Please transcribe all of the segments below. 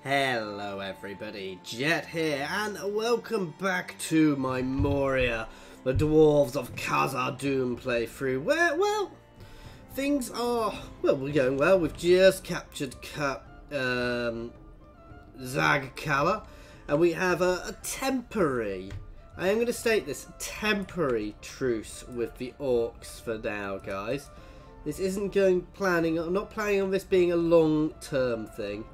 Hello everybody, Jet here, and welcome back to my Moria, the Dwarves of Khazad-dûm playthrough, where, well, things are, well, we're going well. We've just captured Zagkala, and we have a temporary, I am going to state this, temporary truce with the orcs for now, guys. This isn't I'm not planning on this being a long-term thing.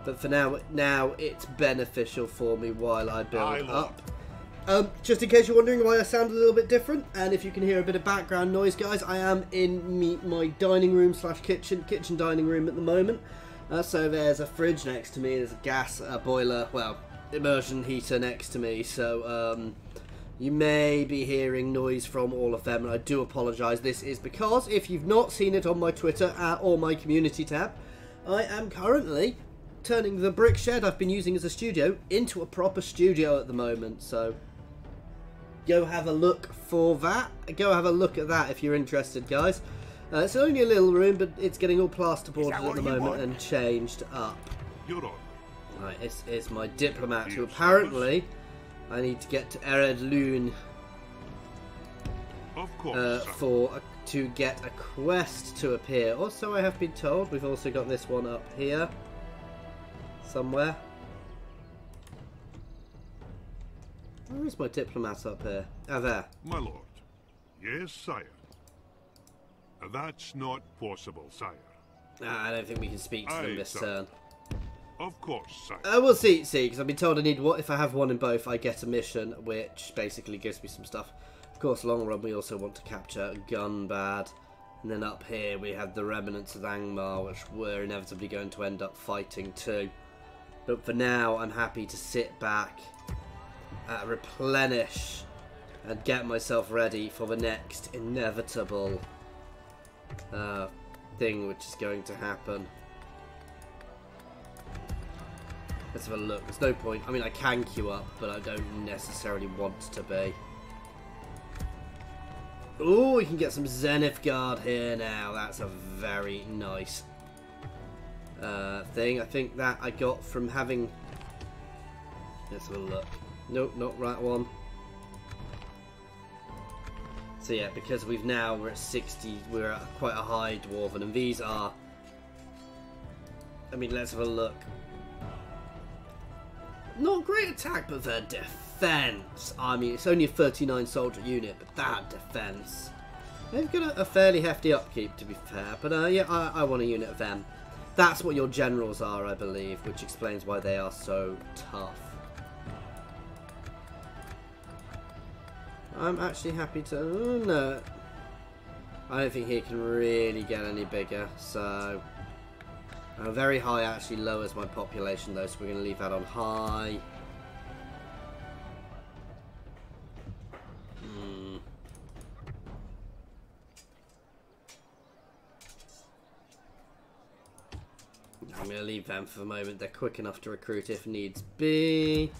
But for now it's beneficial for me while I build up. Just in case you're wondering why I sound a little bit different, and if you can hear a bit of background noise, guys, I am in my dining room slash kitchen dining room at the moment. So there's a fridge next to me, there's a gas boiler, well, immersion heater next to me, so you may be hearing noise from all of them, and I do apologise. This is because, if you've not seen it on my Twitter or my community tab, I am currently turning the brick shed I've been using as a studio into a proper studio at the moment, so go have a look for that. Go have a look at that if you're interested, guys. It's only a little room, but it's getting all plasterboarded at the moment and changed up. Right, it's my diplomat who apparently I need to get to Ered to get a quest to appear. Also, I have been told we've also got this one up here somewhere. Where is my diplomat up here? Ah, there. My lord. Yes, sire. That's not possible, sire. I don't think we can speak to them this turn. Of course, sire. We'll see, because I've been told I need what if I have one in both, I get a mission, which basically gives me some stuff. Of course, long run, we also want to capture Gunbad. And then up here we have the remnants of Angmar, which we're inevitably going to end up fighting too. But for now, I'm happy to sit back, replenish, and get myself ready for the next inevitable thing which is going to happen. Let's have a look. There's no point. I mean, I can queue up, but I don't necessarily want to be. Oh, we can get some Zenith Guard here now. That's a very nice thing. I think that I got from having... Let's have a look. Nope, not right one. So yeah, because we're at 60, we're at quite a high dwarven, and these are... I mean, let's have a look. Not great attack, but their defense. I mean, it's only a 39 soldier unit, but that defense. They've got a fairly hefty upkeep, to be fair. But yeah, I want a unit of them. That's what your generals are, I believe, which explains why they are so tough. I'm actually happy to... Oh, no. I don't think he can really get any bigger, so... very high actually lowers my population, though, so we're going to leave that on high. I'm going to leave them for the moment. They're quick enough to recruit if needs be.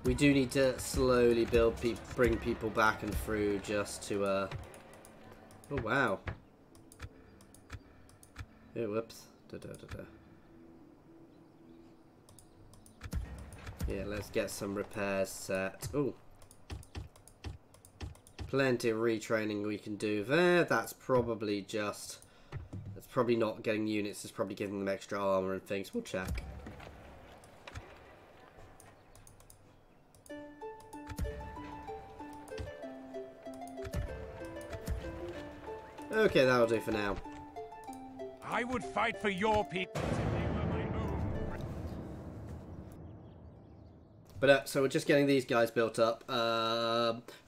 We do need to slowly bring people back and through just to... Oh, wow. Oh, whoops. Yeah, let's get some repairs set. Ooh. Plenty of retraining we can do there. That's probably just... That's probably not getting units. It's probably giving them extra armor and things. We'll check. Okay, that'll do for now. I would fight for your people if they were my own. But so we're just getting these guys built up.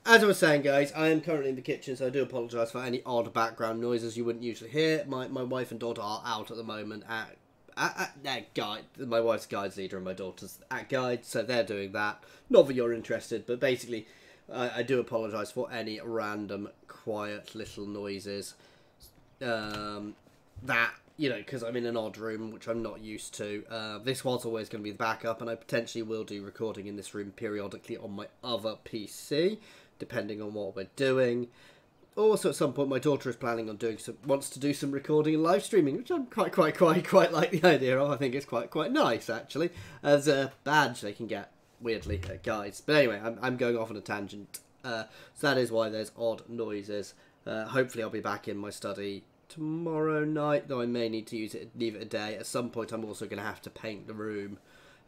As I was saying, guys, I am currently in the kitchen, so I do apologise for any odd background noises you wouldn't usually hear. My wife and daughter are out at the moment at guide. My wife's guides leader and my daughter's at guide, so they're doing that. Not that you're interested, but basically, I do apologise for any random quiet little noises. That, you know, because I'm in an odd room, which I'm not used to. This was always going to be the backup, and I potentially will do recording in this room periodically on my other PC, depending on what we're doing. Also, at some point, my daughter is planning on wants to do some recording and live streaming, which I'm quite like the idea of. I think it's quite nice, actually, as a badge they can get, weirdly, guys. But anyway, I'm going off on a tangent. So that is why there's odd noises. Hopefully I'll be back in my study tomorrow night, though I may need to leave it a day. At some point I'm also going to have to paint the room.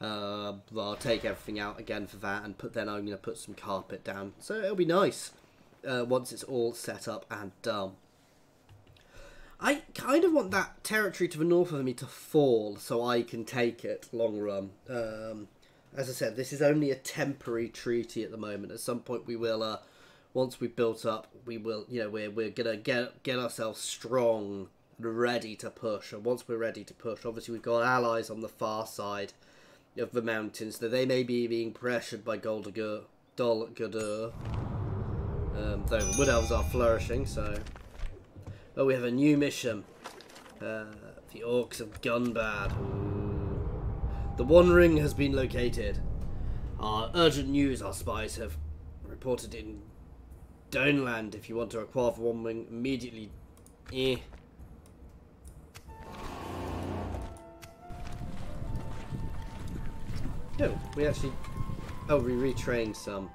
I'll take everything out again for that, and then I'm going to put some carpet down. So it'll be nice once it's all set up and done. I kind of want that territory to the north of me to fall so I can take it long run. As I said, this is only a temporary treaty at the moment. At some point we will, once we've built up, we will, we're gonna get ourselves strong and ready to push. And once we're ready to push, obviously we've got allies on the far side of the mountains that they may be being pressured by Dol Guldur. Though the Wood Elves are flourishing, so... Oh, we have a new mission. The Orcs of Gunbad. Ooh. The One Ring has been located. Urgent news, our spies have reported in Downland. If you want to acquire the One Ring immediately... Oh, we actually... Oh, we retrained some.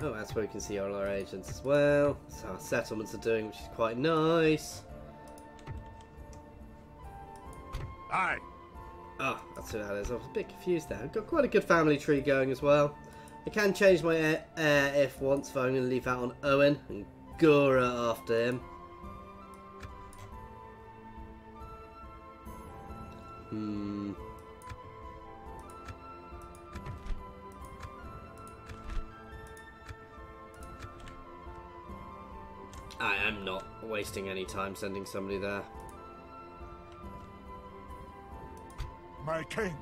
Oh, that's where we can see all our agents as well. So our settlements are doing, which is quite nice. Aye. Oh, that's who that is. I was a bit confused there. I've got quite a good family tree going as well. I can change my heir if once, so I'm going to leave that on Owen and Gora after him. I am not wasting any time sending somebody there. My king.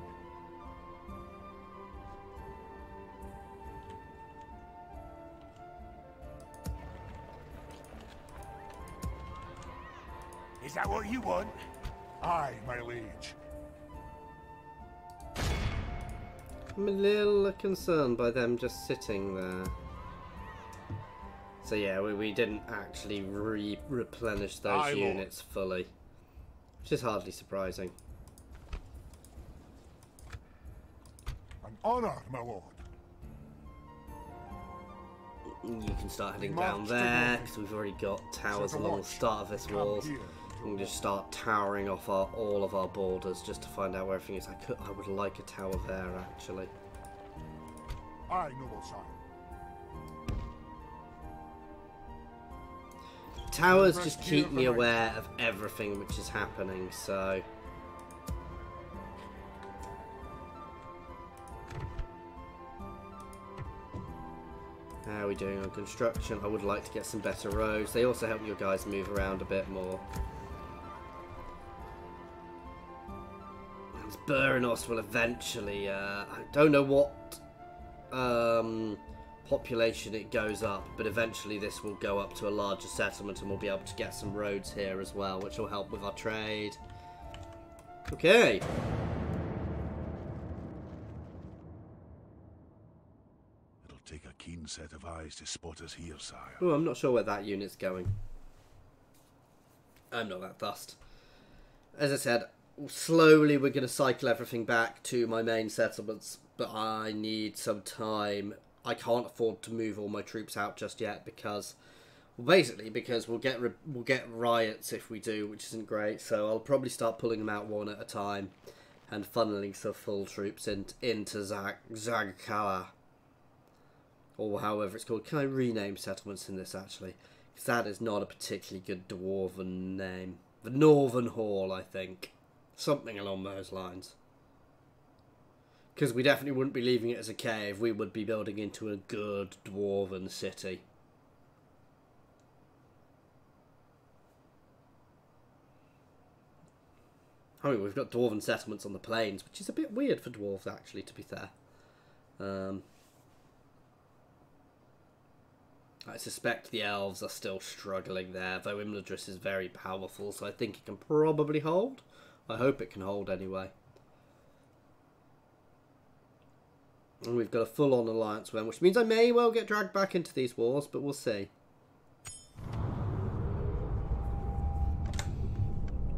Is that what you want? Aye, my liege. I'm a little concerned by them just sitting there. So yeah, we didn't actually replenish those Aye, units fully, which is hardly surprising. An honor, my lord. You can start heading down there, because we've already got towers along the start of this wall. We can just start towering off all of our borders just to find out where everything is. I would like a tower there, actually. Aye, noble sire. Towers just keep me aware of everything which is happening, so... How are we doing on construction? I would like to get some better roads. They also help your guys move around a bit more. And Buranos will eventually... I don't know what population it goes up, but eventually this will go up to a larger settlement and we'll be able to get some roads here as well, which will help with our trade. Okay. It'll take a keen set of eyes to spot us here, sire. Oh, I'm not sure where that unit's going. I'm not that fussed. As I said, slowly we're going to cycle everything back to my main settlements, but I need some time. I can't afford to move all my troops out just yet because, well, basically because we'll get riots if we do, which isn't great. So I'll probably start pulling them out one at a time and funneling some full troops into Zagkala, or however it's called. Can I rename settlements in this actually? Because that is not a particularly good dwarven name. The Northern Hall, I think, something along those lines. Because we definitely wouldn't be leaving it as a cave. We would be building into a good dwarven city. I mean, we've got dwarven settlements on the plains, which is a bit weird for dwarves, actually, to be fair. I suspect the elves are still struggling there, though Imladris is very powerful, so I think it can probably hold. I hope it can hold anyway. And we've got a full-on alliance with them, which means I may well get dragged back into these wars, but we'll see.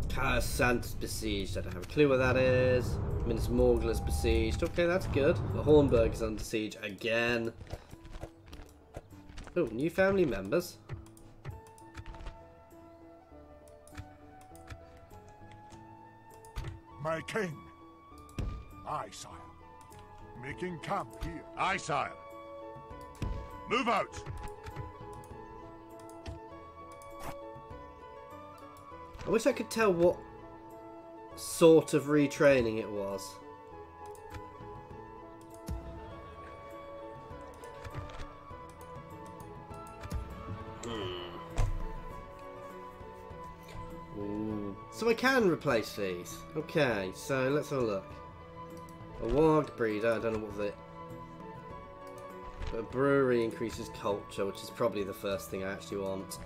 Khazad-dûm's besieged. I don't have a clue what that is. Minas Morgul's besieged. Okay, that's good. The Hornburg is under siege again. Oh, new family members. My king. Aye, sire. Making camp here. Aye, sire. Move out! I wish I could tell what sort of retraining it was. Ooh. So I can replace these. Okay, so let's have a look. A warg breeder, I don't know what was it. But a brewery increases culture, which is probably the first thing I actually want.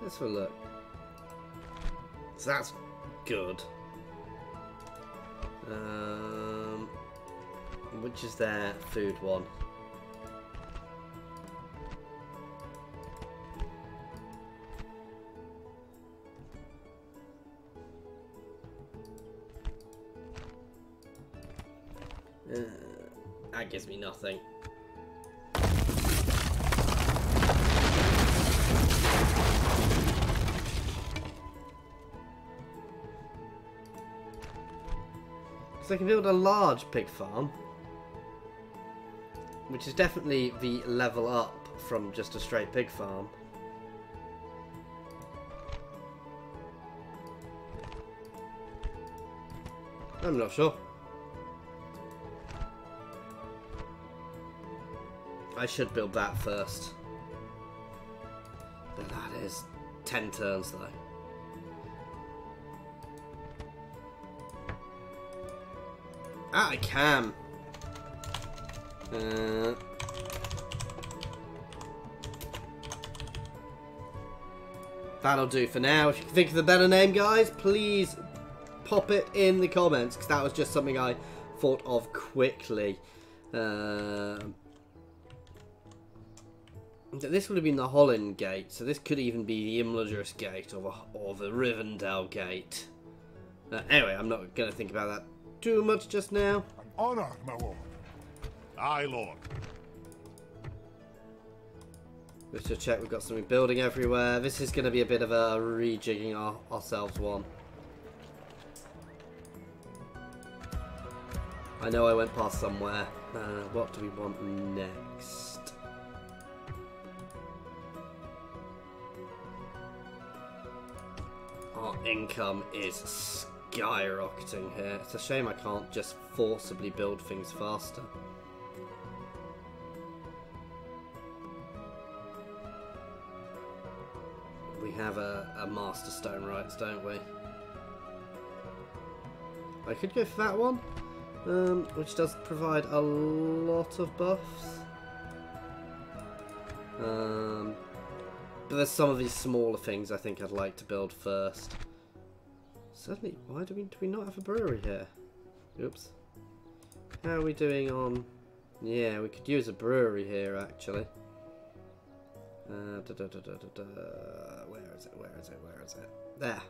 Let's have a look. So that's good. Which is their food one? That gives me nothing. So I can build a large pig farm, which is definitely the level up from just a straight pig farm. I'm not sure. I should build that first. But that is 10 turns though. Ah, I can. That'll do for now. If you can think of a better name, guys, please pop it in the comments, because that was just something I thought of quickly. This would have been the Holland Gate, so this could even be the Imladris Gate or the Rivendell Gate. Anyway, I'm not going to think about that too much just now. An honor, my lord. Aye, lord. Let's just check we've got something building everywhere. This is going to be a bit of a rejigging ourselves one. I know I went past somewhere. What do we want next? Our income is skyrocketing here. It's a shame I can't just forcibly build things faster. We have a Master Stone rights, don't we? I could go for that one, which does provide a lot of buffs. But there's some of these smaller things I think I'd like to build first. Suddenly, why do we not have a brewery here? Oops. How are we doing on... Yeah, we could use a brewery here, actually. Where is it? Where is it? Where is it? There.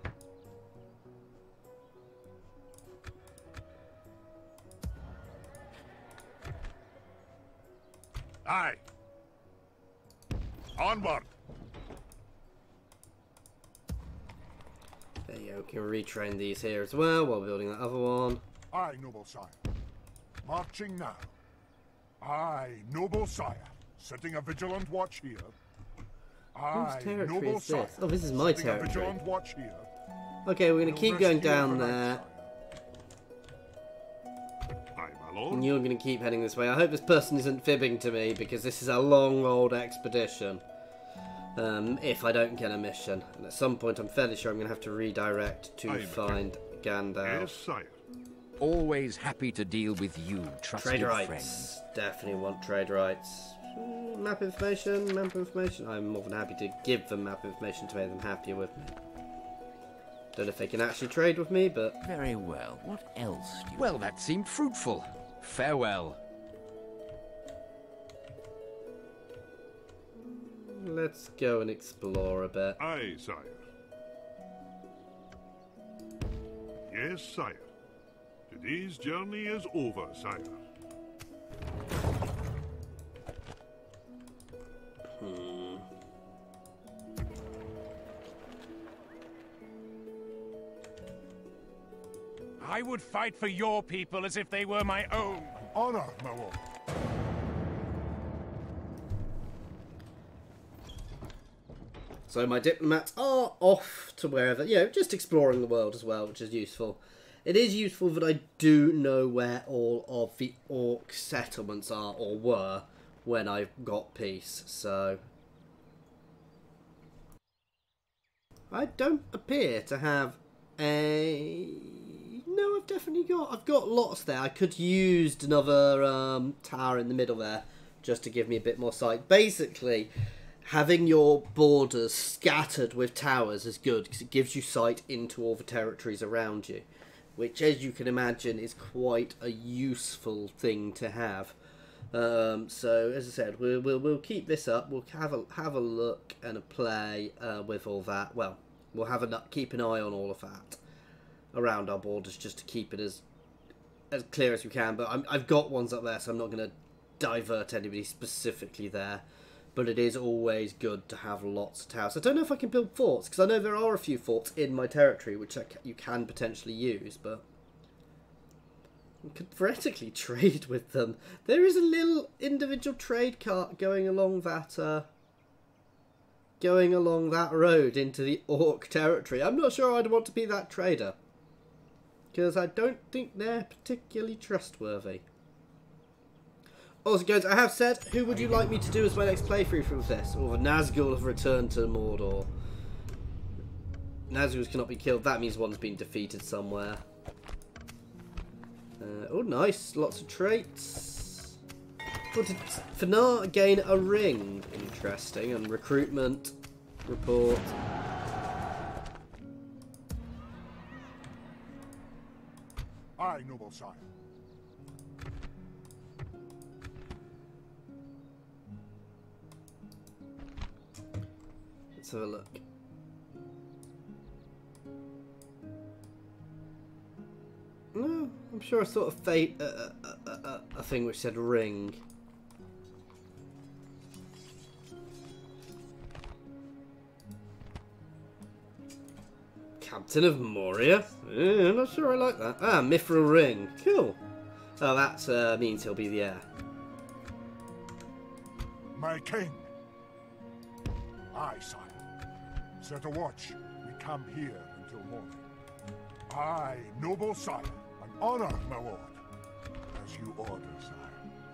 Aye. Onward. There you go, we can retrain these here as well while building that other one. Aye, noble sire. Marching now. Aye, noble sire. Setting a vigilant watch here. Whose Aye, territory noble is sire. this? Oh, this is my Setting a territory. vigilant watch here. Okay, we're going to keep going down there. Aye, my lord. And you're going to keep heading this way. I hope this person isn't fibbing to me, because this is a long old expedition. If I don't get a mission. And at some point I'm fairly sure I'm going to have to redirect to find Gandalf. Yes, sire. Always happy to deal with you, trusted Trade rights. friends. Definitely want trade rights. Map information, map information. I'm more than happy to give them map information to make them happier with me. Don't know if they can actually trade with me, but... Very well. What else do you... Well, that seemed fruitful. Farewell. Let's go and explore a bit. Aye, sire. Yes, sire. Today's journey is over, sire. I would fight for your people as if they were my own. Honor, my lord. So my diplomats are off to wherever, you know, just exploring the world as well, which is useful. It is useful that I do know where all of the orc settlements are, or were, when I got peace, so... I don't appear to have a... No, I've got lots there. I could use another tower in the middle there, just to give me a bit more sight. Basically, having your borders scattered with towers is good, because it gives you sight into all the territories around you, which, as you can imagine, is quite a useful thing to have. So, as I said, we'll keep this up. We'll have a look and a play with all that. Well, we'll keep an eye on all of that around our borders, just to keep it as clear as we can. But I've got ones up there, so I'm not going to divert anybody specifically there. But it is always good to have lots of towers. I don't know if I can build forts, because I know there are a few forts in my territory which you can potentially use, but you could theoretically trade with them. There is a little individual trade cart going along that road into the orc territory. I'm not sure I'd want to be that trader, because I don't think they're particularly trustworthy. Also, guys, I have said, who would you like me to do as my next playthrough from this? Or the Nazgul have returned to Mordor. Nazguls cannot be killed. That means one's been defeated somewhere. Oh, nice. Lots of traits. What did Fanar gain a ring? Interesting. And recruitment report. Aye, noble sire. Let's have a look. No, I'm sure I saw a thing which said ring. Captain of Moria? I'm not sure I like that. Ah, Mithril ring. Cool. Oh, that means he'll be the heir. My king. Aye, sire. Set a watch. We camp here until morning. Aye, noble sire. An honor, my lord. As you order, sire.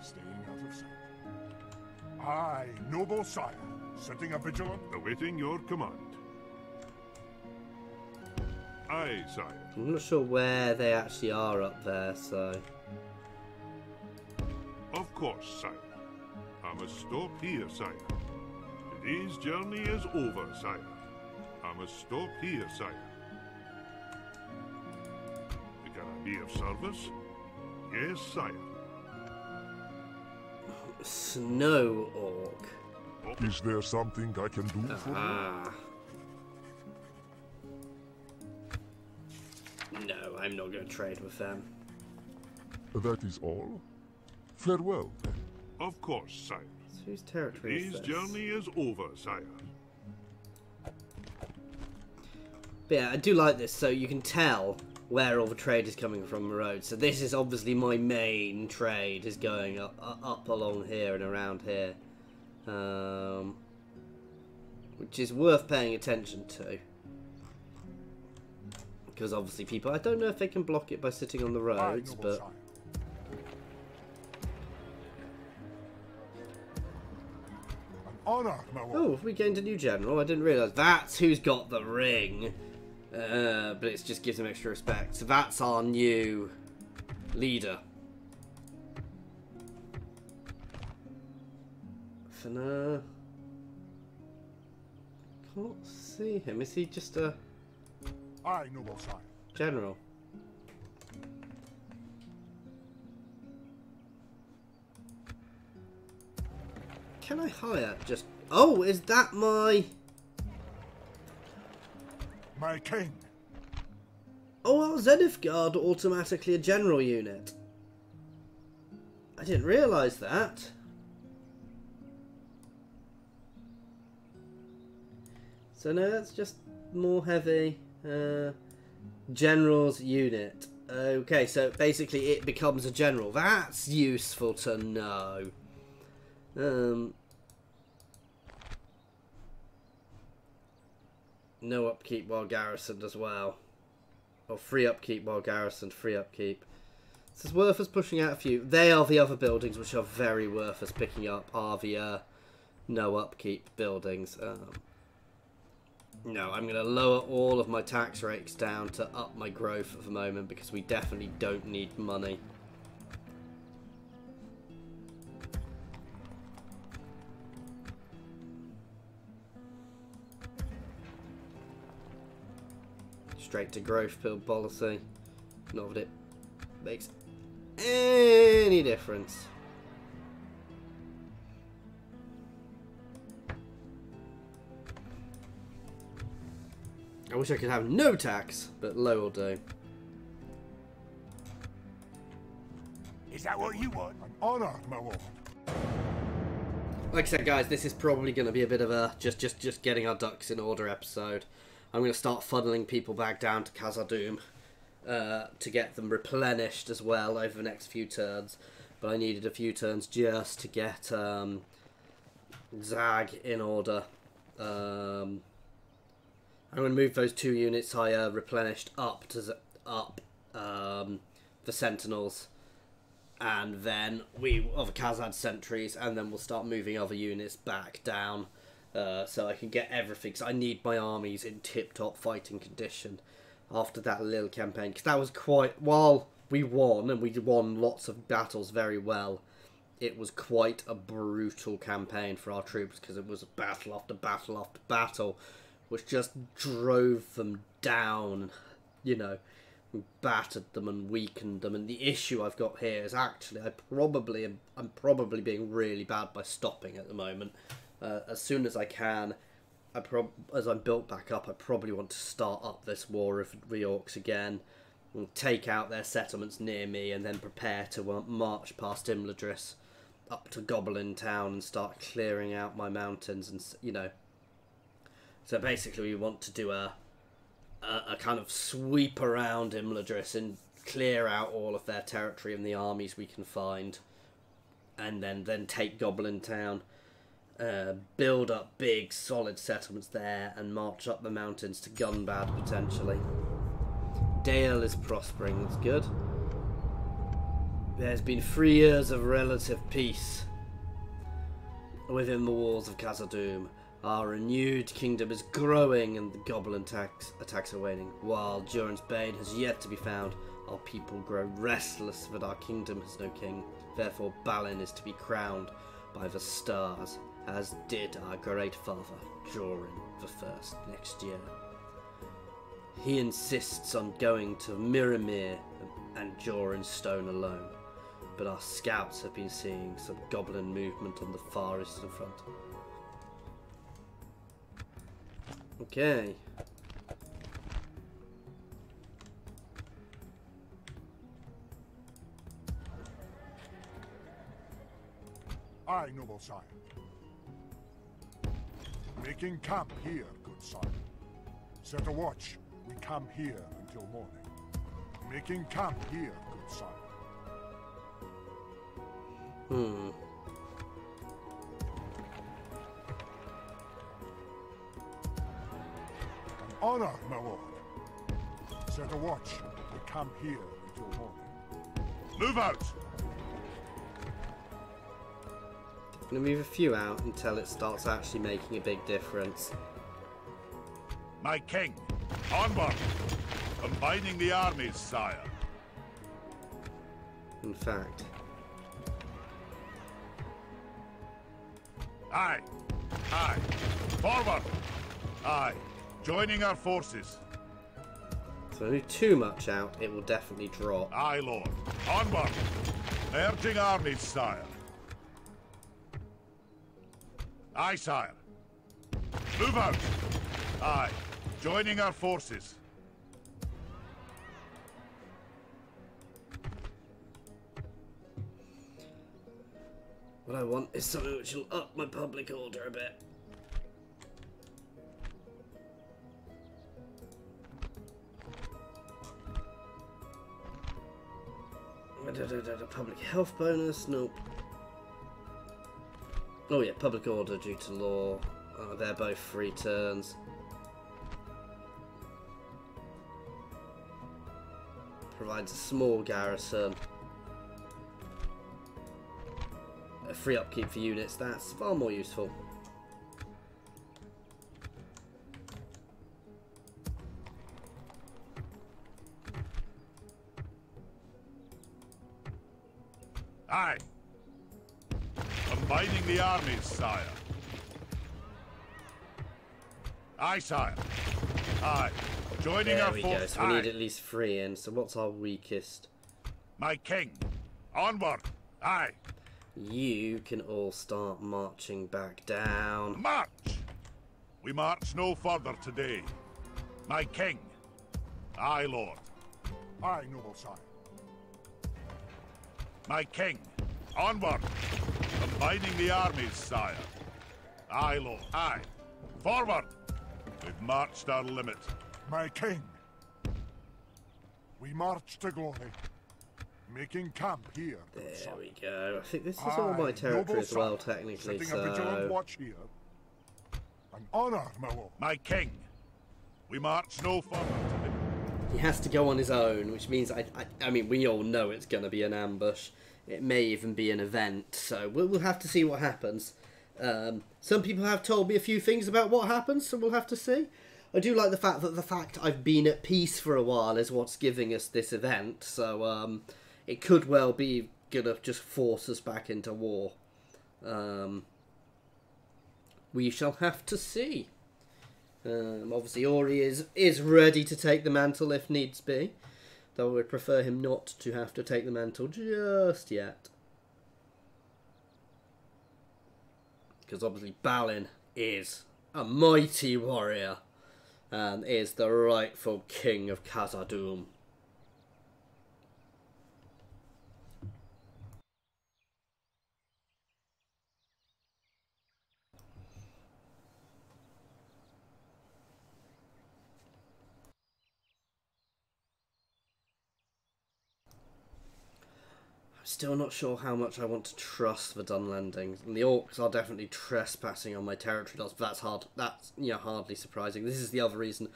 Staying out of sight. Aye, noble sire. Setting a vigilant. Awaiting your command. Aye, sire. I'm not sure where they actually are up there, so... Of course, sire. I must stop here, sire. Today's journey is over, sire. I must stop here, sire. Can I be of service? Yes, sire. Snow orc. Is there something I can do for you? No, I'm not going to trade with them. That is all? Farewell, then. Of course, sire. So whose territory is Today's this? journey is over, sire. But yeah, I do like this, so you can tell where all the trade is coming from the road. So this is obviously my main trade, is going up along here and around here. Which is worth paying attention to. Because obviously people, I don't know if they can block it by sitting on the roads, but... Honor, my lord. Oh, we gained a new general. I didn't realise. That's who's got the ring. But it just gives him extra respect. So that's our new leader. and can't see him. Is he just a Aye, noble sire. general? Can I hire just... Oh, is that my... My king. Oh, our Zenith Guard automatically a general unit. I didn't realise that. So no, that's just more heavy. General's unit. Okay, so basically it becomes a general. That's useful to know. No upkeep while garrisoned as well. Or free upkeep while garrisoned, free upkeep. So it's worth us pushing out a few. They are the other buildings which are very worth us picking up, are the no upkeep buildings. No, I'm going to lower all of my tax rates down to up my growth at the moment because we definitely don't need money. Straight to growth build policy. Not that it makes any difference. I wish I could have no tax, but low will do. Is that what you want? An honor, my lord. Like I said, guys, this is probably going to be a bit of a just getting our ducks in order episode. I'm going to start funneling people back down to Khazad-dûm to get them replenished as well over the next few turns. But I needed a few turns just to get Zag in order. I'm going to move those 2 units I replenished up to the Sentinels, and then other Khazad sentries, and then we'll start moving other units back down. So I can get everything, because I need my armies in tip-top fighting condition after that little campaign. Because that was quite... While we won, and we won lots of battles very well, it was quite a brutal campaign for our troops, because it was battle after battle after battle, which just drove them down, you know, and battered them and weakened them. And the issue I've got here is actually I'm probably being really bad by stopping at the moment. As soon as I can, as I'm built back up, I probably want to start up this war with the Orcs again, and take out their settlements near me, and then prepare to march past Imladris up to Goblin Town and start clearing out my mountains, and you know. So basically, we want to do a kind of sweep around Imladris and clear out all of their territory and the armies we can find, and then take Goblin Town. Build up big solid settlements there and march up the mountains to Gunbad potentially. Dale is prospering, that's good. There's been 3 years of relative peace within the walls of Khazad-dûm. Our renewed kingdom is growing and the goblin attacks are waning. While Durin's Bane has yet to be found, our people grow restless that our kingdom has no king. Therefore Balin is to be crowned by the stars, as did our great father, Durin the First, next year. He insists on going to Miramir and Durin's Stone alone, but our scouts have been seeing some goblin movement on the far eastern front. Okay. Aye, noble sire. Making camp here, good sire. Set a watch. We camp here until morning. Making camp here, good sire. An Honor, my lord. Set a watch. We camp here until morning. Move out! I'm going to move a few out until it starts actually making a big difference. My king, onward! Combining the armies, sire. In fact. Aye. Aye. Forward. Aye. Joining our forces. So if I do too much out, it will definitely drop. Aye, Lord. Onward. Merging armies, sire. Aye, sire. Move out. Aye. Joining our forces. What I want is something which will up my public order a bit. Public health bonus? Nope. Oh yeah, public order due to law. Oh, they're both free turns. Provides a small garrison. A free upkeep for units, that's far more useful. Aye. Combining the armies, sire. Aye, sire. Aye. Joining There our we forces. go, so we need at least 3 in. So what's our weakest? My king. Onward. Aye. You can all start marching back down. March! We march no further today. My king. Aye, Lord. Aye, noble sire. My king. Onward. Combining the armies, sire. Aye, Lord. Aye. Forward. We've marched our limit. My king. We march to glory. Making camp here. There we go. I think this is all my territory as well, technically, Setting a vigilant so... watch here. An honor, my lord. My king. We march no further today. He has to go on his own, which means, I mean, we all know it's going to be an ambush. It may even be an event, so we'll have to see what happens. Some people have told me a few things about what happens, so we'll have to see. I do like the fact that I've been at peace for a while is what's giving us this event, so it could well be gonna just force us back into war. We shall have to see. Obviously Ori is ready to take the mantle if needs be, though I would prefer him not to have to take the mantle just yet. Because obviously Balin is a mighty warrior and is the rightful king of Khazad-dûm. Still not sure how much I want to trust the Dunlandings. And the orcs are definitely trespassing on my territory lots, but that's hard. That's hardly surprising. This is the other reason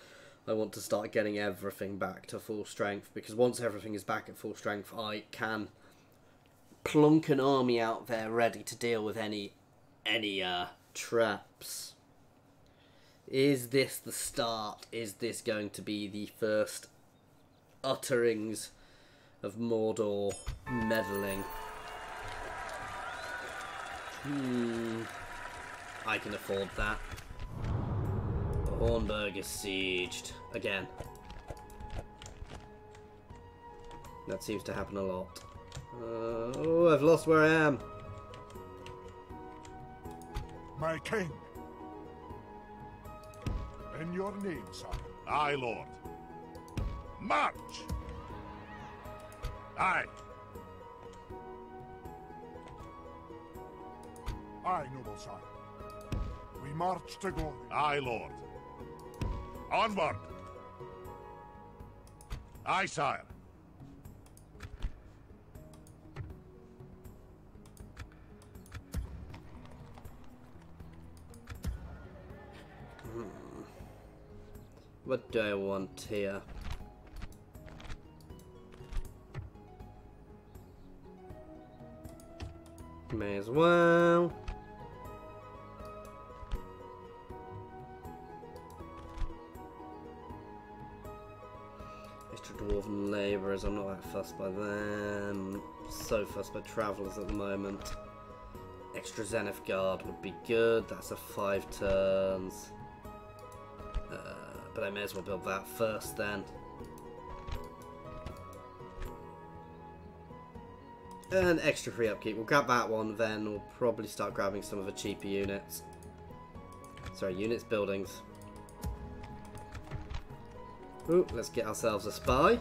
I want to start getting everything back to full strength, because once everything is back at full strength, I can plonk an army out there ready to deal with any traps. Is this the start? Is this going to be the first utterings of Mordor meddling? I can afford that. Hornburg is sieged again. That seems to happen a lot. Oh, I've lost where I am. My king. In your name, sire. Aye, Lord. March! Aye. Aye, noble sire. We march to glory. Aye, Lord. Onward! Aye, sire. What do I want here? May as well. Extra dwarven labourers, I'm not that fussed by them. So fussed by travellers at the moment. extra Zenith Guard would be good. That's a 5 turns. But I may as well build that first then. And extra free upkeep. We'll grab that one, then we'll probably start grabbing some of the cheaper units. Sorry, units, buildings. Ooh, let's get ourselves a spy.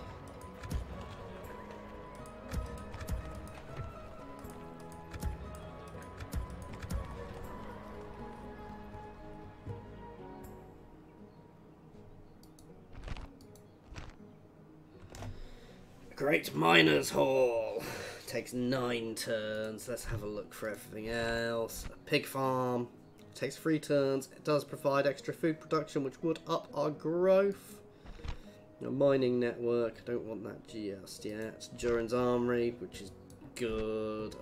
Great Miners' Hall. Takes 9 turns. Let's have a look for everything else. A pig farm. Takes 3 turns. It does provide extra food production, which would up our growth. A mining network. I don't want that just yet. Durin's Armory, which is good.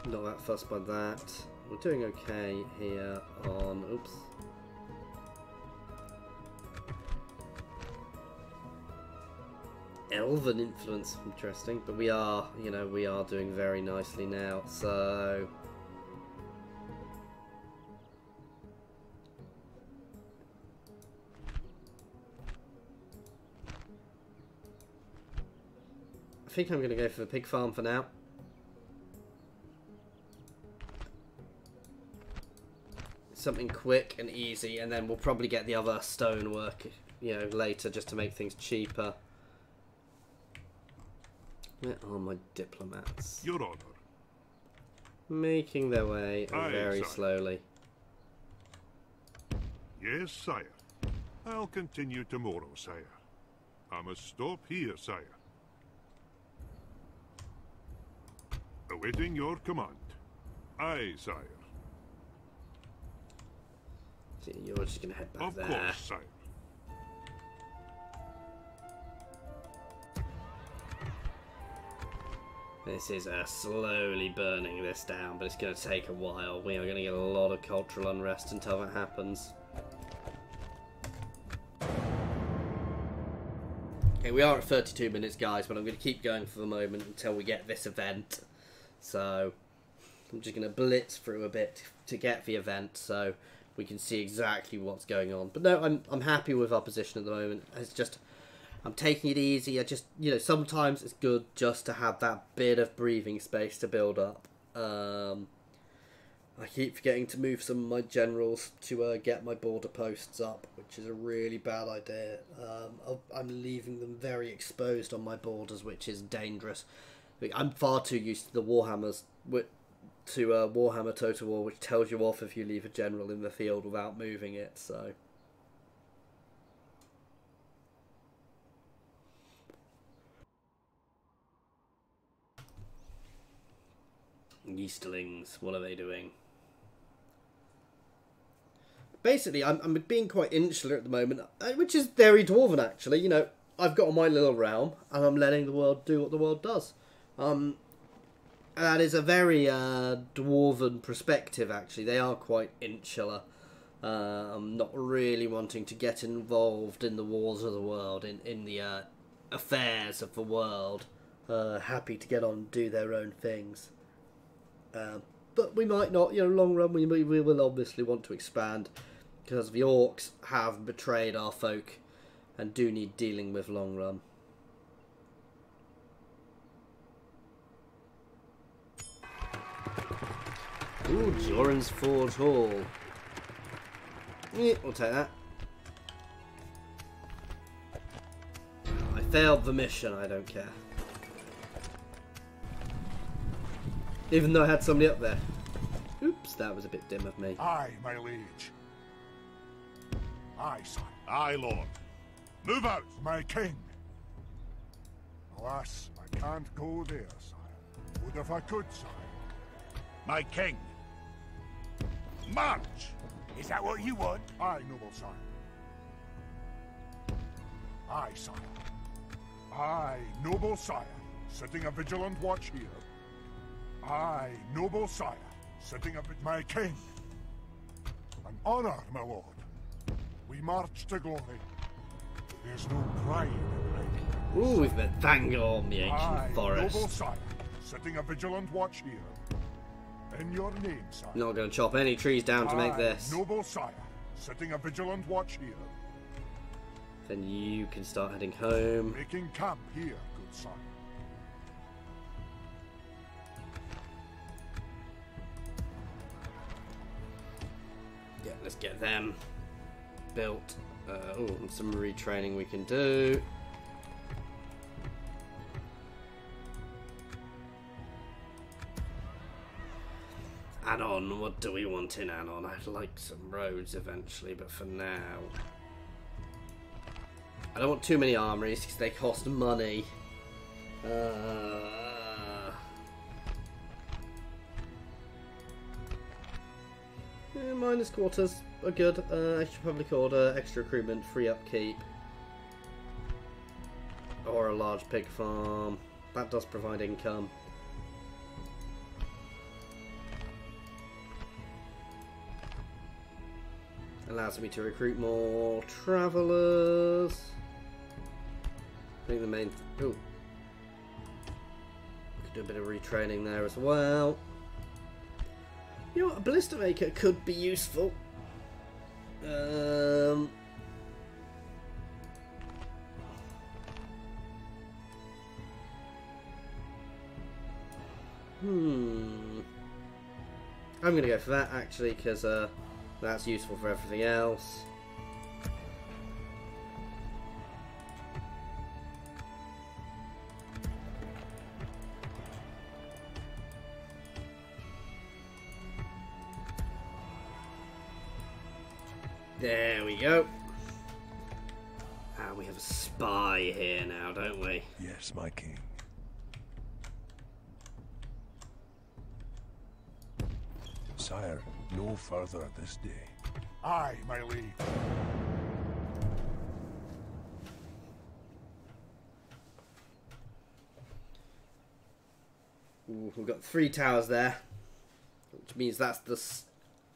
Not that fussed by that. We're doing okay here on... Oops. Elven influence, interesting, but we are, you know, we are doing very nicely now, so... I think I'm going to go for the pig farm for now. Something quick and easy, and then we'll probably get the other stonework, you know, later, just to make things cheaper. Where are my diplomats? Your Honor. Making their way Aye, very sire. slowly. Yes, sire. I'll continue tomorrow, sire. I must stop here, sire. Awaiting your command. Aye, sire. See, you're just going to head back Of there. course, sire. This is slowly burning this down, but it's going to take a while. We are going to get a lot of cultural unrest until that happens. Okay, we are at 32 minutes, guys, but I'm going to keep going for the moment until we get this event. So, I'm just going to blitz through a bit to get the event, so we can see exactly what's going on. But no, I'm happy with our position at the moment. It's just... I'm taking it easy. I just, you know, sometimes it's good just to have that bit of breathing space to build up. I keep forgetting to move some of my generals to get my border posts up, which is a really bad idea. I'm leaving them very exposed on my borders, which is dangerous. I'm far too used to the Warhammers, to Warhammer Total War, which tells you off if you leave a general in the field without moving it, so... Yeastlings, what are they doing? Basically, I'm being quite insular at the moment, which is very dwarven actually. You know, I've got my little realm, and I'm letting the world do what the world does. That is a very dwarven perspective actually. They are quite insular. I'm not really wanting to get involved in the wars of the world, in the affairs of the world. Happy to get on and do their own things. But we might not, you know, long run we will obviously want to expand, because the orcs have betrayed our folk and do need dealing with long run. Ooh, Durin's Forge Hall. Yeah, we'll take that. I failed the mission, I don't care. Even though I had somebody up there. Oops, that was a bit dim of me. Aye, my liege. Aye, son. Aye, lord. Move out, my king. Alas, I can't go there, sire. Would if I could, sire. My king. March! Is that what you want? Aye, noble sire. Aye, sire. Aye, noble sire. Sitting a vigilant watch here. Aye, noble sire, sitting up at my king. An honour, my lord. We march to glory. There's no pride in hiding. Ooh, we've met Thangorn, the Aye, ancient forest. noble sire, setting a vigilant watch here. In your name, sire. Not going to chop any trees down to make Aye, this. noble sire, setting a vigilant watch here. Then you can start heading home. Making camp here, good sire. Yeah, let's get them built. Oh, some retraining we can do. Anon, what do we want in Anon? I'd like some roads eventually, but for now... I don't want too many armories because they cost money. Minus quarters are good. Extra public order, extra recruitment, free upkeep. Or a large pig farm. That does provide income. Allows me to recruit more travellers. I think the main... Ooh. We could do a bit of retraining there as well. You know what? A ballista maker could be useful. I'm going to go for that actually because that's useful for everything else. There we go. Ah, we have a spy here now, don't we? Yes, my king. Sire, no further this day. Aye, my liege. Ooh, we've got 3 towers there, which means that's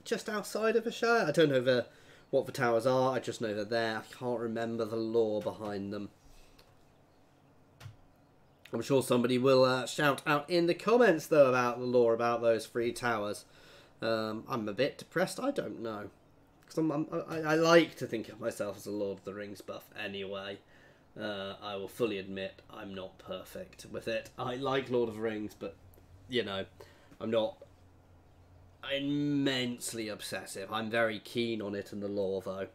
just outside of a shire. I don't know what the towers are, I just know they're there. I can't remember the lore behind them. I'm sure somebody will shout out in the comments though about the lore about those 3 towers. I'm a bit depressed, I don't know. Because I like to think of myself as a Lord of the Rings buff anyway. I will fully admit I'm not perfect with it. I like Lord of the Rings, but, you know, I'm not immensely obsessive. I'm very keen on it and the lore, though.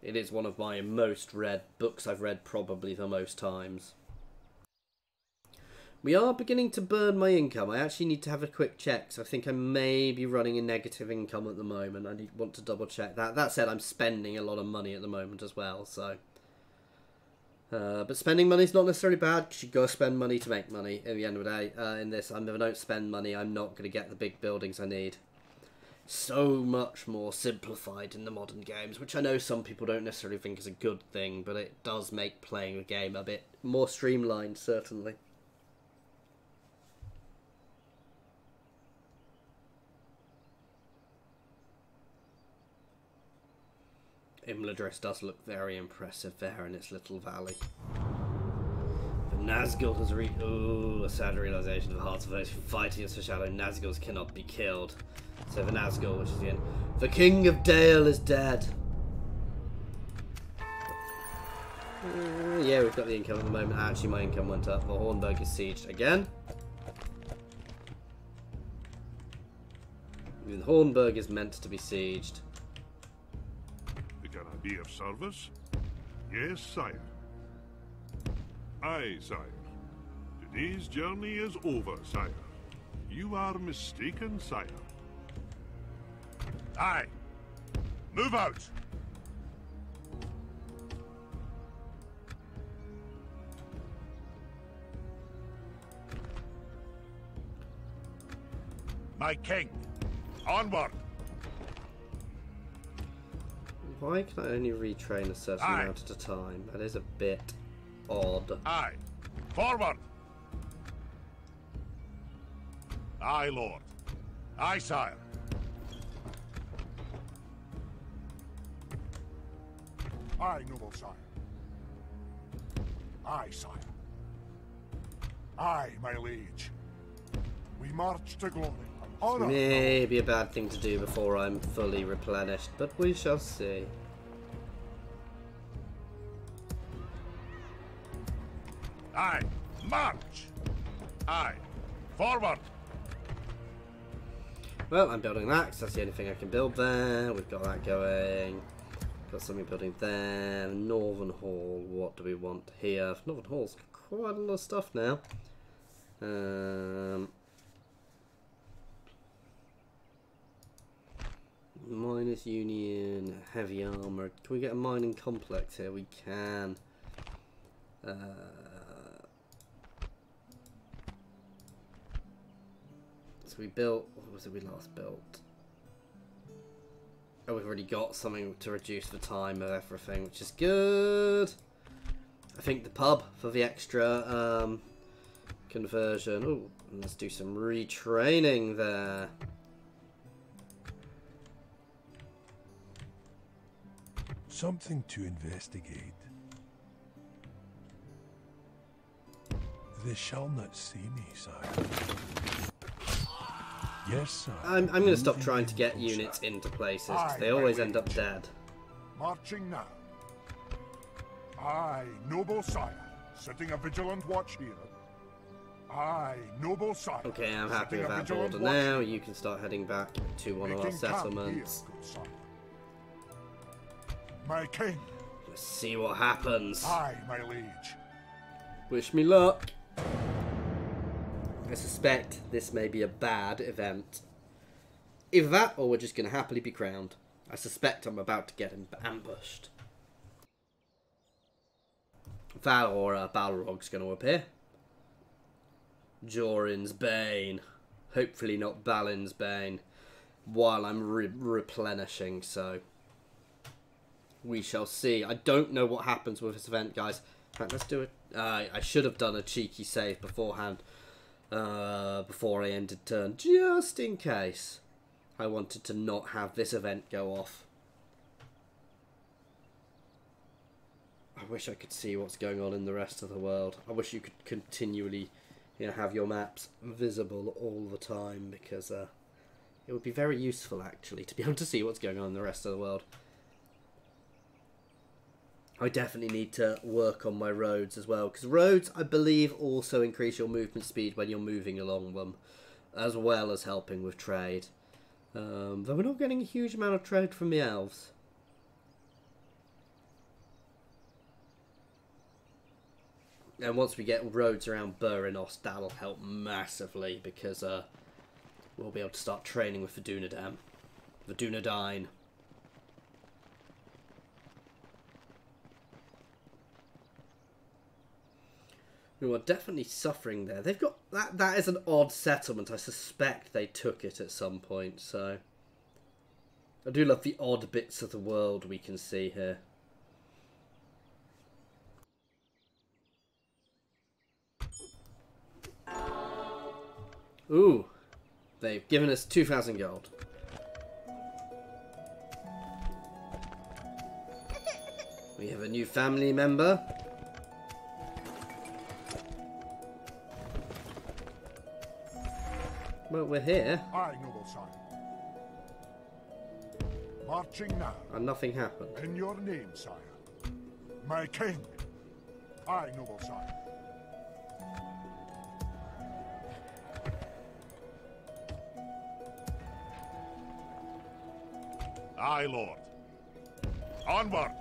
It is one of my most read books I've read probably the most times. We are beginning to burn my income. I actually need to have a quick check, so I think I may be running a negative income at the moment. I want to double check that. That said, I'm spending a lot of money at the moment as well, so... but spending money is not necessarily bad, because you've got to spend money to make money at the end of the day. In this, if I don't spend money, I'm not going to get the big buildings I need. So much more simplified in the modern games, which I know some people don't necessarily think is a good thing, but it does make playing the game a bit more streamlined, certainly. Imladris does look very impressive there in its little valley. But Nazgul has reached... Ooh, a sad realization of the hearts of those who fight against the shadow. Nazguls cannot be killed. So the Nazgul, which is the end. The King of Dale is dead. Yeah, we've got the income at the moment. Actually, my income went up. The Hornburg is sieged again. The Hornburg is meant to be sieged. Can I be of service? Yes, sire. Aye, sire. Today's journey is over, sire. You are mistaken, sire. Aye. Move out! My king, onward! Why can I only retrain a certain amount at a time? That is a bit odd. Aye. Forward! Aye, lord. Aye, sire. Aye, noble sire. Aye, sire. Aye, my liege. We march to glory and honor. Maybe a bad thing to do before I'm fully replenished, but we shall see. Aye, march! Aye, forward! Well, I'm building that because that's the only thing I can build there. We've got that going. Got something building there. Northern Hall. What do we want here? Northern Hall's got quite a lot of stuff now. Miners Union, heavy armor. Can we get a mining complex here? We can. So we built. What was it we last built? Oh, we've already got something to reduce the time of everything, which is good. I think the pub for the extra conversion. Oh, let's do some retraining there. Something to investigate. They shall not see me, sire. Yes, sir. I'm going to stop trying to get units into places because they always end up dead. Marching now. Aye, noble sire. Setting a vigilant watch here. Aye, noble sire. Okay, I'm happy with that vigilant border watch now. here. You can start heading back to one of our Making camp settlements. here, good sire. My king. Let's see what happens. Aye, my liege. Wish me luck. I suspect this may be a bad event. Either that, or we're just going to happily be crowned. I suspect I'm about to get ambushed. That or Balrog's going to appear. Durin's Bane. Hopefully not Balin's Bane. While I'm replenishing, so... we shall see. I don't know what happens with this event, guys. In fact, let's do it. I should have done a cheeky save beforehand. Before I ended turn, just in case I wanted to not have this event go off. I wish I could see what's going on in the rest of the world. I wish you could continually, have your maps visible all the time, because it would be very useful actually to be able to see what's going on in the rest of the world. I definitely need to work on my roads as well, because roads, I believe, also increase your movement speed when you're moving along them, as well as helping with trade. Though we're not getting a huge amount of trade from the elves. And once we get roads around Burinos, that'll help massively, because we'll be able to start training with the Dunedain. Who are definitely suffering there. They've got that is an odd settlement. I suspect they took it at some point, so I do love the odd bits of the world we can see here. Ooh, they've given us 2,000 gold. We have a new family member. Well, we're here. Aye, noble sire. Marching now. And nothing happened. In your name, sire. My king. Aye, noble sire. Aye, lord. Onward!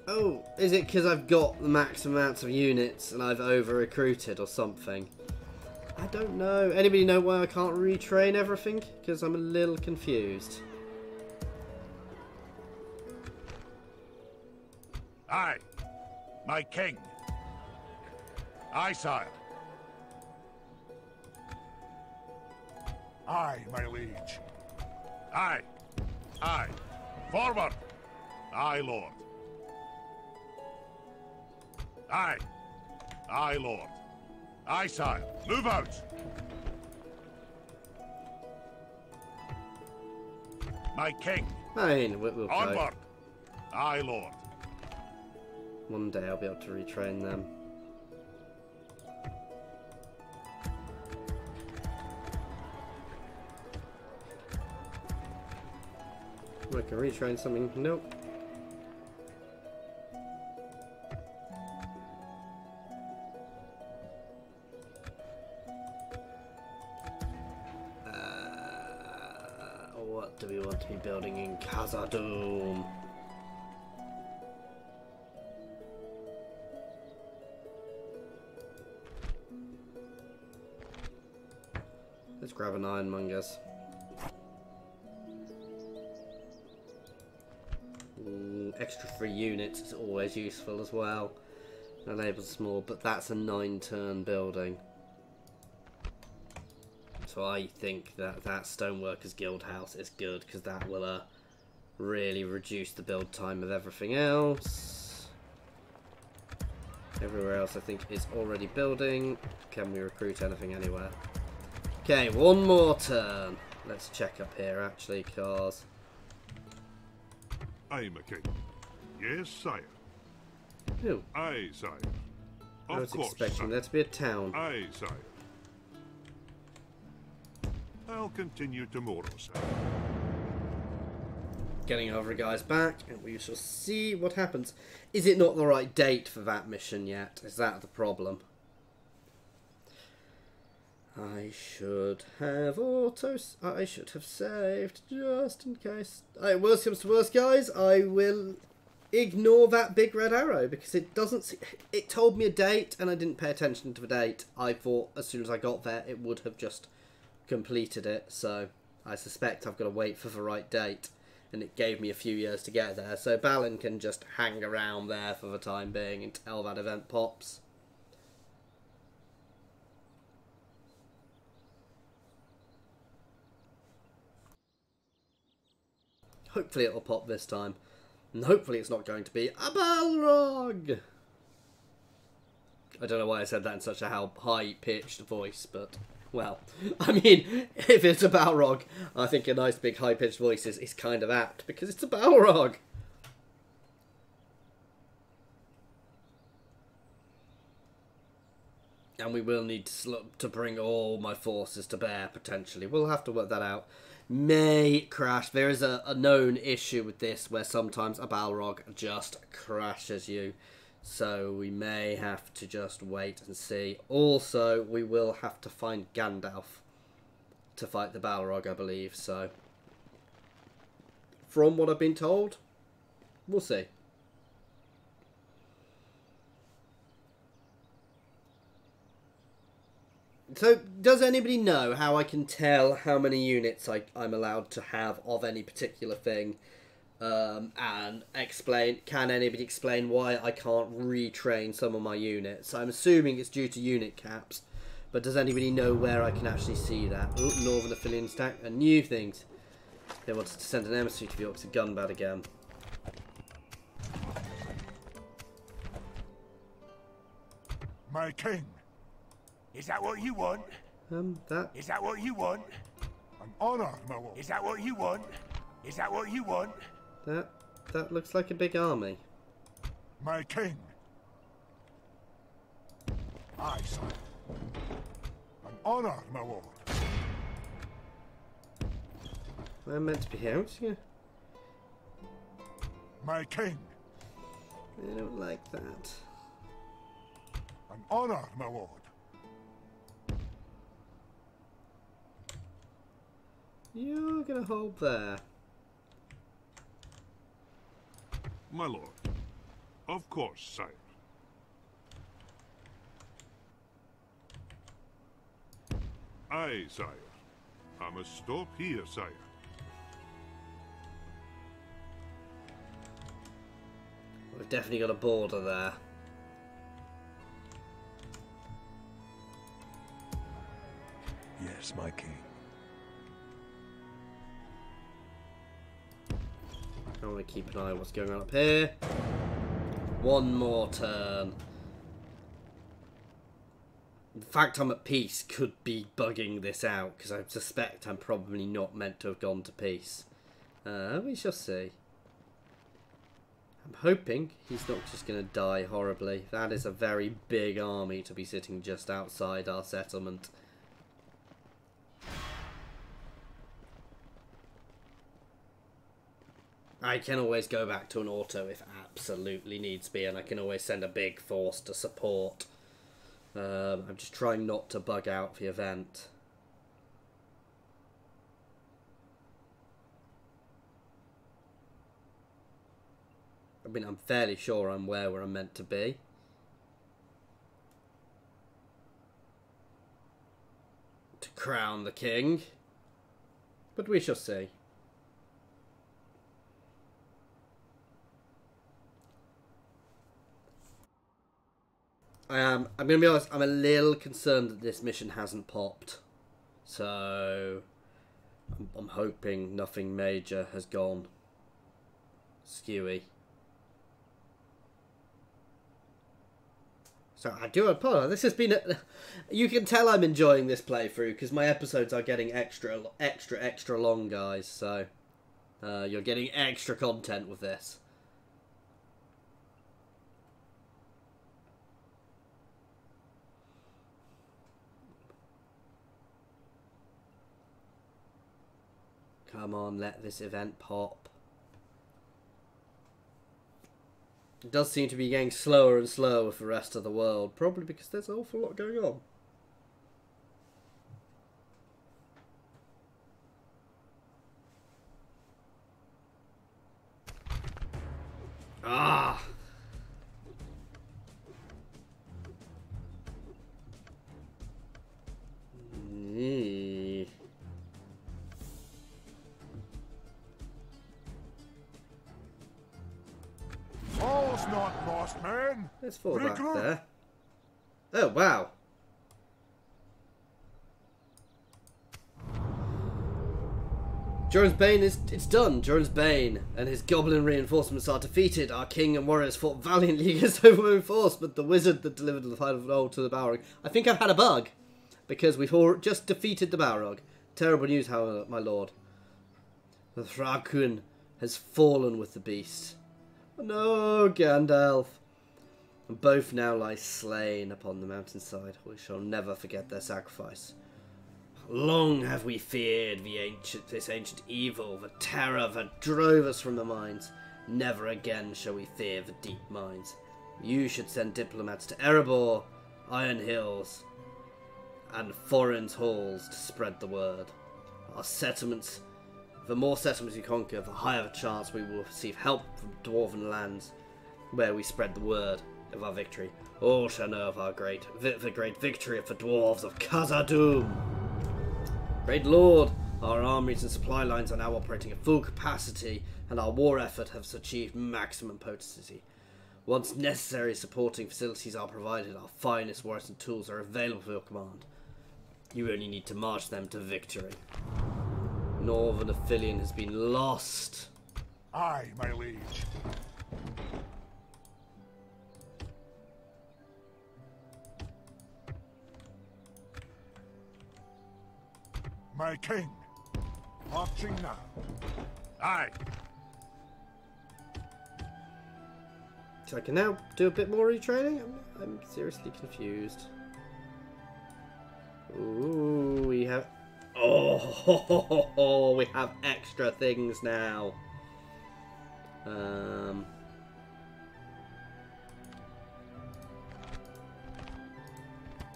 Oh, is it because I've got the max amounts of units and I've over-recruited or something? I don't know. Anybody know why I can't retrain everything? Because I'm a little confused. Aye, my king. Aye, sire. Aye, my liege. Aye. Aye. Forward. Aye, lord. Aye. Aye, Lord. Aye, sire. Move out! My king. Fine, we'll go. Onward! Aye, Lord. One day I'll be able to retrain them. I can retrain something. Nope. What do we want to be building in Khazad-dûm? Let's grab an ironmonger's. Extra 3 units is always useful as well. Enables small, but that's a 9-turn building. So I think that Stoneworkers Guild House is good, because that will really reduce the build time of everything else. Everywhere else I think is already building. Can we recruit anything anywhere? Okay, one more turn. Let's check up here actually, cars. Aye, my king. Yes, sire. Ooh, Aye, sire. I was Of course, expecting sire. there to be a town. Aye, sire. I'll continue tomorrow, sire. Getting over a guy's back, and we shall see what happens. Is it not the right date for that mission yet? Is that the problem? I should have I should have saved just in case. Worst comes to worst, guys. I will ignore that big red arrow because it doesn't. It told me a date, and I didn't pay attention to the date. I thought as soon as I got there, it would have just completed it. So I suspect I've got to wait for the right date, and it gave me a few years to get there. So Balin can just hang around there for the time being until that event pops. Hopefully it'll pop this time. And hopefully it's not going to be a Balrog! I don't know why I said that in such a high-pitched voice, but, well, I mean, if it's a Balrog, I think a nice big high-pitched voice is kind of apt, because it's a Balrog! And we will need to bring all my forces to bear, potentially. We'll have to work that out. May crash. There is a known issue with this where sometimes a Balrog just crashes you. So we may have to just wait and see. Also, we will have to find Gandalf to fight the Balrog, I believe. So, from what I've been told, we'll see. So, does anybody know how I can tell how many units I'm allowed to have of any particular thing? And can anybody explain why I can't retrain some of my units? I'm assuming it's due to unit caps, but does anybody know where I can actually see that? Ooh, Northern Affiliate stack and new things. They wanted to send an emissary to the Orcs of Gunbad again. My king. Is that what you want? Is that what you want? An honor, my lord. Is that what you want? Is that what you want? That looks like a big army. My king. Aye, sire. An honor, my lord. I'm meant to be here. Yeah. My king. I don't like that. An honor, my lord. You're gonna hold there. My lord. Of course, sire. Aye, sire. I must stop here, sire. We've definitely got a border there. Yes, my king. I want to keep an eye on what's going on up here. One more turn. The fact I'm at peace could be bugging this out, because I suspect I'm probably not meant to have gone to peace. We shall see. I'm hoping he's not just going to die horribly. That is a very big army to be sitting just outside our settlement. I can always go back to an auto if absolutely needs be, and I can always send a big force to support. I'm just trying not to bug out the event. I mean, I'm fairly sure I'm where I'm meant to be. To crown the king. But we shall see. I'm going to be honest, I'm a little concerned that this mission hasn't popped. So, I'm hoping nothing major has gone skewy. So, I do apologize. This has been... You can tell I'm enjoying this playthrough because my episodes are getting extra long, guys. So, you're getting extra content with this. Come on, let this event pop. It does seem to be getting slower and slower with the rest of the world. Probably because there's an awful lot going on. Ah! All's not lost, man. Let's fall back Regroup. there. Oh, wow. Durin's Bane it's done. Durin's Bane and his goblin reinforcements are defeated. Our king and warriors fought valiantly against overwhelming force, but the wizard that delivered the final blow to the Balrog. I think I've had a bug, because we've just defeated the Balrog. Terrible news, however, my lord. The Thrakun has fallen with the beast. No, Gandalf. And both now lie slain upon the mountainside. We shall never forget their sacrifice. Long have we feared this ancient evil, the terror that drove us from the mines. Never again shall we fear the deep mines. You should send diplomats to Erebor, Iron Hills, and Thorin's halls to spread the word. Our settlements, the more settlements we conquer, the higher the chance we will receive help from dwarven lands, where we spread the word of our victory. All shall know of our the great victory of the dwarves of Khazad-dûm. Great Lord, our armies and supply lines are now operating at full capacity, and our war effort has achieved maximum potency. Once necessary supporting facilities are provided, our finest warriors and tools are available for your command. You only need to march them to victory. Northern Aphelion has been lost. Aye, my liege. My king, marching now. Aye. So I can now do a bit more retraining? I'm seriously confused. Ooh, we have... Oh, we have extra things now.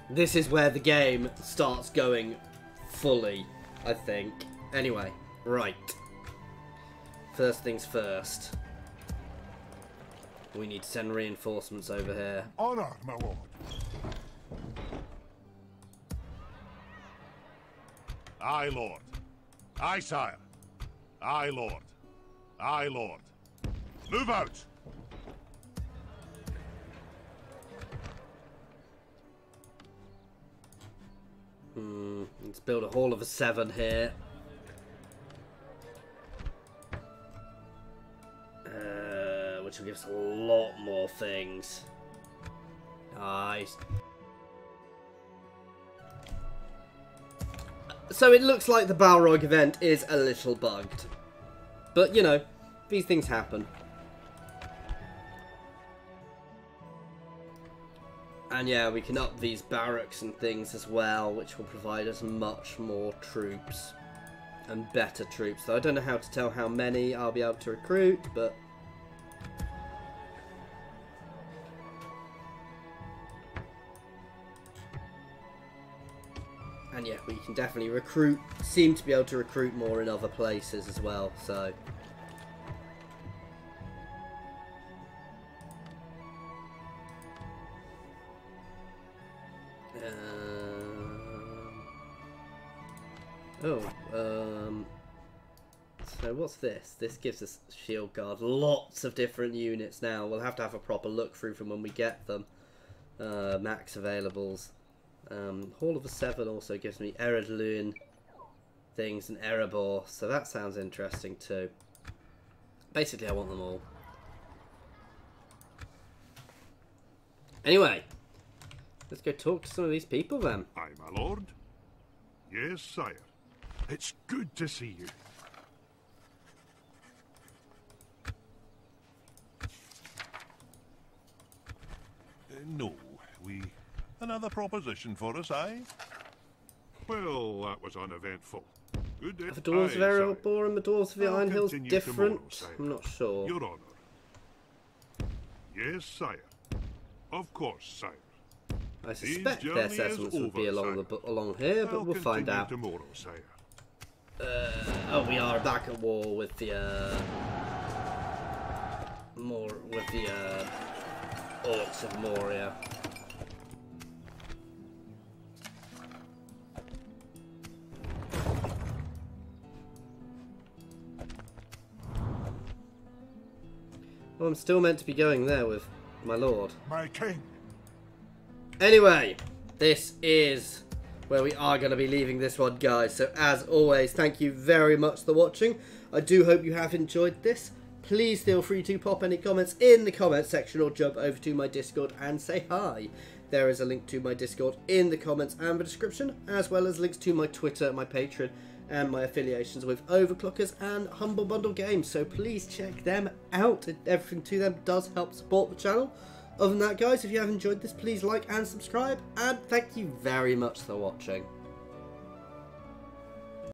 This is where the game starts going fully, I think. Anyway, right. First things first. We need to send reinforcements over here. Honor, my lord. Aye, Lord. Aye, sire. Aye, Lord. Aye, Lord. Move out! Let's build a hall of a 7 here. Which will give us a lot more things. Nice. So it looks like the Balrog event is a little bugged. But, you know, these things happen. And yeah, we can up these barracks and things as well, which will provide us much more troops. And better troops. So I don't know how to tell how many I'll be able to recruit, but... And yeah, we can definitely recruit, seem to be able to recruit more in other places as well, so... So what's this? This gives us shield guard. Lots of different units now. We'll have to have a proper look through from when we get them. Max availables. Hall of the Seven also gives me Eredluin things and Erebor, so that sounds interesting too. Basically, I want them all. Anyway, let's go talk to some of these people then. Aye, my lord. Yes, sire. It's good to see you. No, we... Another proposition for us, aye? Well, that was uneventful. Good day. Are the Dwarves of Erebor and the Dwarves of the I'll Iron Hills continue different? tomorrow, sire. I'm not sure. Your honour. Yes, sire. Of course, sire. I suspect His their journey is settlements would be over, along here, but I'll we'll find continue out. tomorrow, sire. Oh, we are back at war with the orcs of Moria. Well, I'm still meant to be going there with my lord. My king. Anyway, this is where we are going to be leaving this one, guys. So as always, thank you very much for watching. I do hope you have enjoyed this. Please feel free to pop any comments in the comment section or jump over to my Discord and say hi. There is a link to my Discord in the comments and the description, as well as links to my Twitter, my Patreon, and my affiliations with Overclockers and Humble Bundle Games. So please check them out. Everything to them does help support the channel. Other than that, guys, if you have enjoyed this, please like and subscribe. And thank you very much for watching.